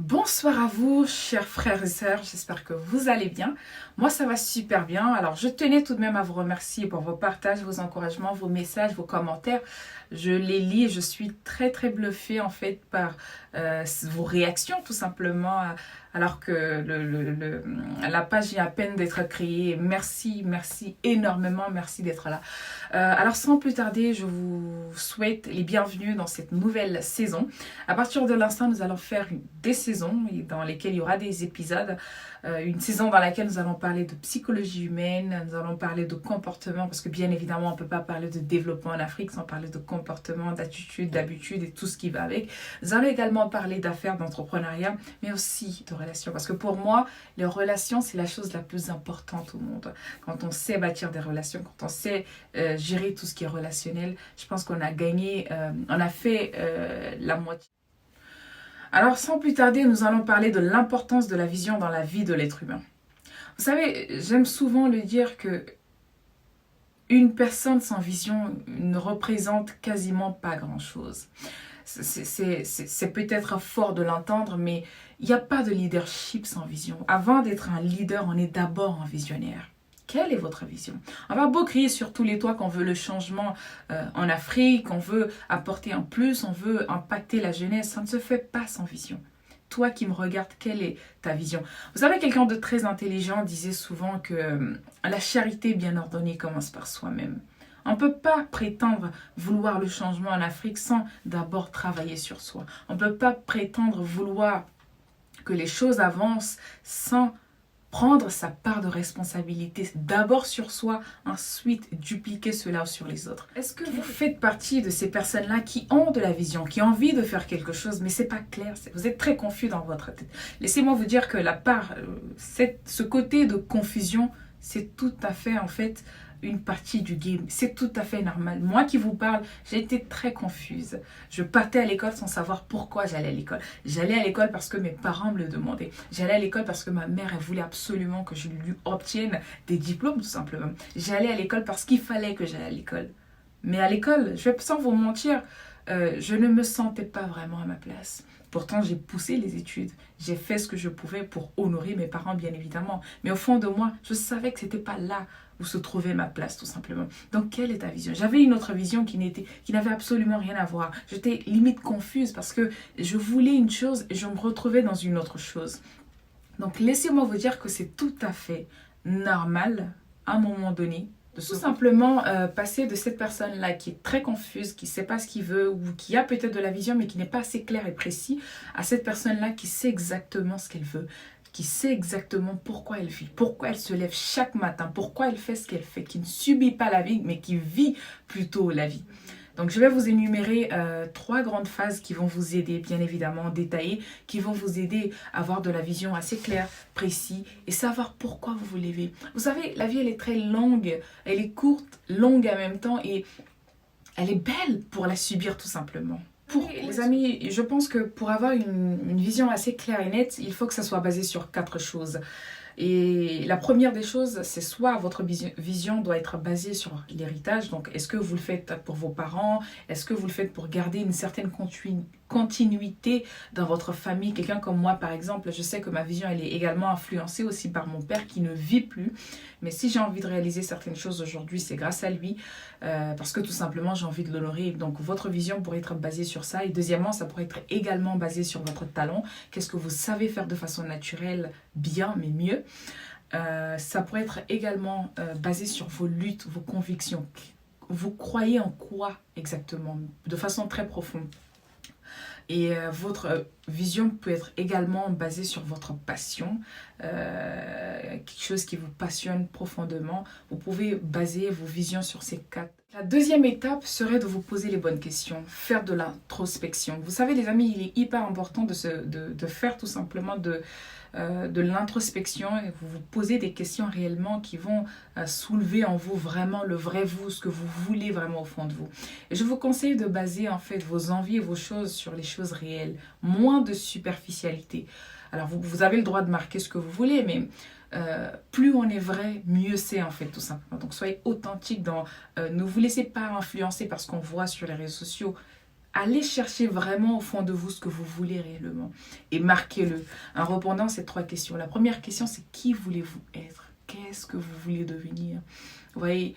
Bonsoir à vous, chers frères et sœurs, j'espère que vous allez bien. Moi, ça va super bien. Alors, je tenais tout de même à vous remercier pour vos partages, vos encouragements, vos messages, vos commentaires. Je les lis et je suis très bluffée en fait par vos réactions tout simplement, alors que la page vient à peine d'être créée. Merci énormément, merci d'être là. Alors, sans plus tarder, je vous souhaite les bienvenus dans cette nouvelle saison. À partir de l'instant, nous allons faire des saisons dans lesquelles il y aura des épisodes. Une saison dans laquelle nous allons parler de psychologie humaine, nous allons parler de comportement, parce que bien évidemment, on ne peut pas parler de développement en Afrique sans parler de comportement, d'attitude, d'habitude et tout ce qui va avec. Nous allons également parler d'affaires, d'entrepreneuriat, mais aussi de relations. Parce que pour moi, les relations, c'est la chose la plus importante au monde. Quand on sait bâtir des relations, quand on sait gérer tout ce qui est relationnel, je pense qu'on a gagné, on a fait la moitié. Alors, sans plus tarder, nous allons parler de l'importance de la vision dans la vie de l'être humain. Vous savez, j'aime souvent le dire que une personne sans vision ne représente quasiment pas grand-chose. C'est peut-être fort de l'entendre, mais il n'y a pas de leadership sans vision. Avant d'être un leader, on est d'abord un visionnaire. Quelle est votre vision? On va beau crier sur tous les toits qu'on veut le changement en Afrique, on veut apporter un plus, on veut impacter la jeunesse. Ça ne se fait pas sans vision. Toi qui me regardes, quelle est ta vision? Vous savez, quelqu'un de très intelligent disait souvent que la charité bien ordonnée commence par soi-même. On ne peut pas prétendre vouloir le changement en Afrique sans d'abord travailler sur soi. On ne peut pas prétendre vouloir que les choses avancent sans prendre sa part de responsabilité d'abord sur soi, ensuite dupliquer cela sur les autres. Est-ce que vous faites partie de ces personnes-là qui ont de la vision, qui ont envie de faire quelque chose, mais c'est pas clair, vous êtes très confus dans votre tête. Laissez-moi vous dire que ce côté de confusion, c'est tout à fait en fait une partie du game. C'est tout à fait normal. Moi qui vous parle, j'ai été très confuse. Je partais à l'école sans savoir pourquoi j'allais à l'école. J'allais à l'école parce que mes parents me le demandaient. J'allais à l'école parce que ma mère, elle voulait absolument que je lui obtienne des diplômes, tout simplement. J'allais à l'école parce qu'il fallait que j'aille à l'école. Mais à l'école, je vais sans vous mentir, je ne me sentais pas vraiment à ma place. Pourtant, j'ai poussé les études. J'ai fait ce que je pouvais pour honorer mes parents, bien évidemment. Mais au fond de moi, je savais que ce n'était pas là où se trouvait ma place, tout simplement. Donc, quelle est ta vision? J'avais une autre vision qui n'avait absolument rien à voir. J'étais limite confuse parce que je voulais une chose et je me retrouvais dans une autre chose. Donc, laissez-moi vous dire que c'est tout à fait normal, à un moment donné, de tout simplement passer de cette personne-là qui est très confuse, qui ne sait pas ce qu'il veut ou qui a peut-être de la vision mais qui n'est pas assez clair et précis, à cette personne-là qui sait exactement ce qu'elle veut, qui sait exactement pourquoi elle vit, pourquoi elle se lève chaque matin, pourquoi elle fait ce qu'elle fait, qui ne subit pas la vie mais qui vit plutôt la vie. Donc, je vais vous énumérer 3 grandes phases qui vont vous aider, bien évidemment, détaillées, qui vont vous aider à avoir de la vision assez claire, précise et savoir pourquoi vous vous levez. Vous savez, la vie, elle est très longue, elle est courte, longue en même temps et elle est belle pour la subir tout simplement. Les amis, je pense que pour avoir une vision assez claire et nette, il faut que ça soit basé sur 4 choses. Et la première des choses, c'est soit votre vision doit être basée sur l'héritage. Donc, est-ce que vous le faites pour vos parents? Est-ce que vous le faites pour garder une certaine continuité dans votre famille? Quelqu'un comme moi, par exemple, je sais que ma vision, elle est également influencée aussi par mon père qui ne vit plus. Mais si j'ai envie de réaliser certaines choses aujourd'hui, c'est grâce à lui. Parce que tout simplement, j'ai envie de l'honorer. Donc, votre vision pourrait être basée sur ça. Et deuxièmement, ça pourrait être également basé sur votre talent. Qu'est-ce que vous savez faire de façon naturelle, bien, mais mieux. Ça pourrait être également basé sur vos luttes, vos convictions. Vous croyez en quoi exactement, de façon très profonde. Et votre vision peut être également basée sur votre passion, quelque chose qui vous passionne profondément. Vous pouvez baser vos visions sur ces 4. La deuxième étape serait de vous poser les bonnes questions, faire de l'introspection. Vous savez les amis, il est hyper important de faire tout simplement de l'introspection et vous vous posez des questions réellement qui vont soulever en vous vraiment le vrai vous, ce que vous voulez vraiment au fond de vous. Et je vous conseille de baser en fait vos envies et vos choses sur les choses réelles, moins de superficialité. Alors vous avez le droit de marquer ce que vous voulez, mais plus on est vrai, mieux c'est en fait tout simplement. Donc soyez authentique, ne vous laissez pas influencer par ce qu'on voit sur les réseaux sociaux. allez chercher vraiment au fond de vous ce que vous voulez réellement et marquez-le en répondant à ces 3 questions. La première question, c'est qui voulez-vous être? Qu'est-ce que vous voulez devenir? Vous voyez,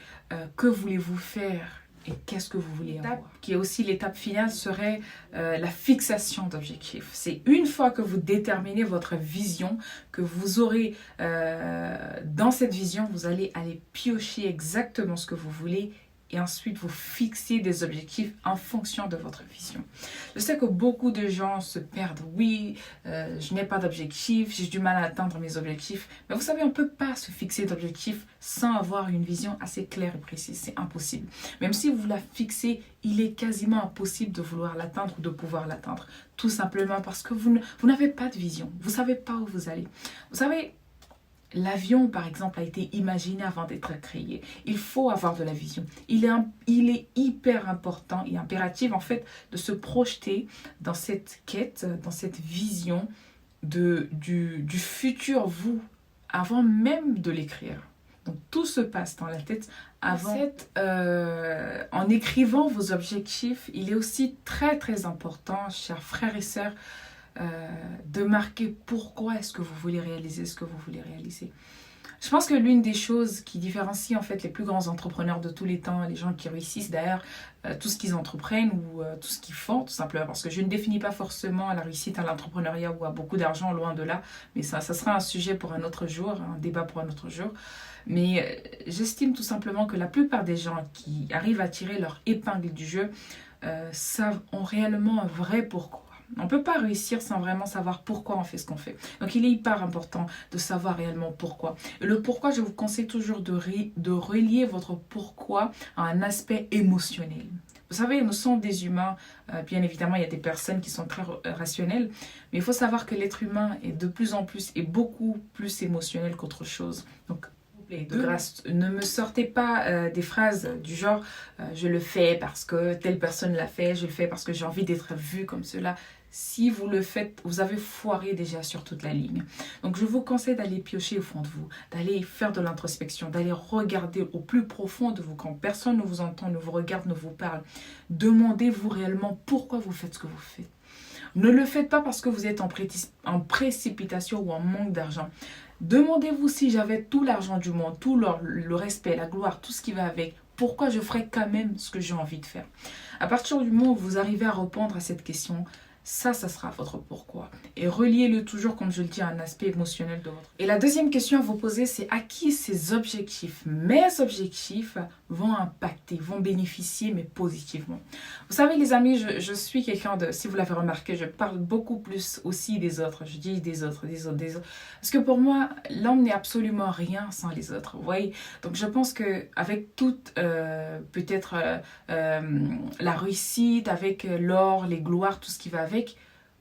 que voulez-vous faire? Et qu'est-ce que vous voulez avoir? Qui est aussi l'étape finale serait la fixation d'objectifs. C'est une fois que vous déterminez votre vision, que vous aurez dans cette vision, vous allez aller piocher exactement ce que vous voulez et ensuite vous fixer des objectifs en fonction de votre vision. Je sais que beaucoup de gens se perdent. Oui, je n'ai pas d'objectif, j'ai du mal à atteindre mes objectifs. Mais vous savez, on ne peut pas se fixer d'objectifs sans avoir une vision assez claire et précise. C'est impossible. Même si vous la fixez, il est quasiment impossible de vouloir l'atteindre ou de pouvoir l'atteindre. Tout simplement parce que vous n'avez pas de vision. Vous ne savez pas où vous allez. Vous savez, l'avion, par exemple, a été imaginé avant d'être créé. Il faut avoir de la vision. Il est hyper important et impératif, en fait, de se projeter dans cette quête, dans cette vision du futur vous, avant même de l'écrire. Donc, tout se passe dans la tête avant. En écrivant vos objectifs, il est aussi très, très important, chers frères et sœurs, de marquer pourquoi est-ce que vous voulez réaliser ce que vous voulez réaliser. Je pense que l'une des choses qui différencie en fait les plus grands entrepreneurs de tous les temps, les gens qui réussissent d'ailleurs, tout ce qu'ils entreprennent ou tout ce qu'ils font, tout simplement, parce que je ne définis pas forcément la réussite à l'entrepreneuriat ou à beaucoup d'argent, loin de là, mais ça sera un sujet pour un autre jour, un débat pour un autre jour. Mais j'estime tout simplement que la plupart des gens qui arrivent à tirer leur épingle du jeu ont réellement un vrai pourquoi. On ne peut pas réussir sans vraiment savoir pourquoi on fait ce qu'on fait. Donc, il est hyper important de savoir réellement pourquoi. Et le pourquoi, je vous conseille toujours de relier votre pourquoi à un aspect émotionnel. Vous savez, nous sommes des humains. Bien évidemment, il y a des personnes qui sont très rationnelles. Mais il faut savoir que l'être humain est de plus en plus et beaucoup plus émotionnel qu'autre chose. Donc, de grâce, ne me sortez pas des phrases du genre je le fais parce que telle personne l'a fait, je le fais parce que j'ai envie d'être vue comme cela. Si vous le faites, vous avez foiré déjà sur toute la ligne. Donc je vous conseille d'aller piocher au fond de vous, d'aller faire de l'introspection, d'aller regarder au plus profond de vous quand personne ne vous entend, ne vous regarde, ne vous parle. Demandez-vous réellement pourquoi vous faites ce que vous faites. Ne le faites pas parce que vous êtes en précipitation ou en manque d'argent. Demandez-vous si j'avais tout l'argent du monde, tout le respect, la gloire, tout ce qui va avec, pourquoi je ferais quand même ce que j'ai envie de faire. À partir du moment où vous arrivez à répondre à cette question, ça sera votre pourquoi. Et reliez-le toujours, comme je le dis, à un aspect émotionnel de votre. Et la deuxième question à vous poser, c'est à qui ces objectifs, mes objectifs, vont impacter, vont bénéficier, mais positivement. Vous savez, les amis, je suis quelqu'un de, si vous l'avez remarqué, je parle beaucoup plus aussi des autres. Je dis des autres. Parce que pour moi, l'homme n'est absolument rien sans les autres. Vous voyez? Donc je pense qu'avec toute, peut-être, la réussite, avec l'or, les gloires, tout ce qui va avec,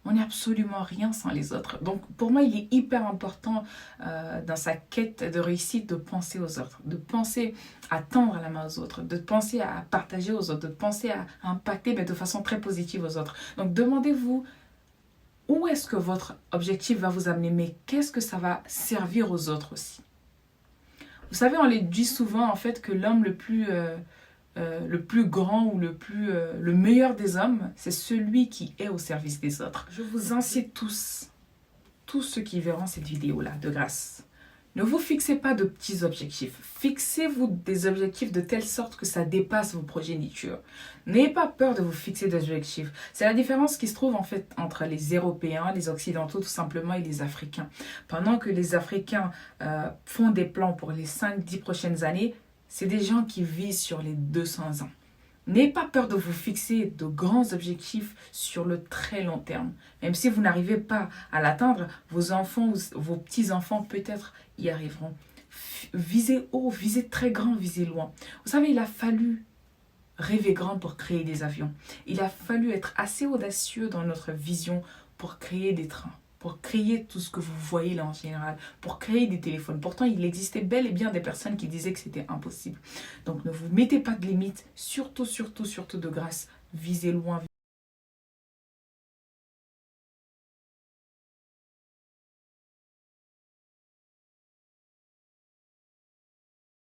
on n'est absolument rien sans les autres. Donc pour moi, il est hyper important dans sa quête de réussite de penser aux autres, de penser à tendre la main aux autres, de penser à partager aux autres, de penser à impacter mais de façon très positive aux autres. Donc demandez-vous où est-ce que votre objectif va vous amener, mais qu'est-ce que ça va servir aux autres aussi. Vous savez, on les dit souvent en fait que l'homme le plus grand ou le meilleur des hommes, c'est celui qui est au service des autres. Je vous incite tous ceux qui verront cette vidéo-là, de grâce. Ne vous fixez pas de petits objectifs. Fixez-vous des objectifs de telle sorte que ça dépasse vos progénitures. N'ayez pas peur de vous fixer des objectifs. C'est la différence qui se trouve en fait entre les Européens, les Occidentaux tout simplement et les Africains. Pendant que les Africains font des plans pour les 5-10 prochaines années, c'est des gens qui visent sur les 200 ans. N'ayez pas peur de vous fixer de grands objectifs sur le très long terme. Même si vous n'arrivez pas à l'atteindre, vos enfants, vos petits-enfants peut-être y arriveront. Visez haut, visez très grand, visez loin. Vous savez, il a fallu rêver grand pour créer des avions. Il a fallu être assez audacieux dans notre vision pour créer des trains, pour créer tout ce que vous voyez là en général, pour créer des téléphones. Pourtant, il existait bel et bien des personnes qui disaient que c'était impossible. Donc, ne vous mettez pas de limites, surtout de grâce, visez loin.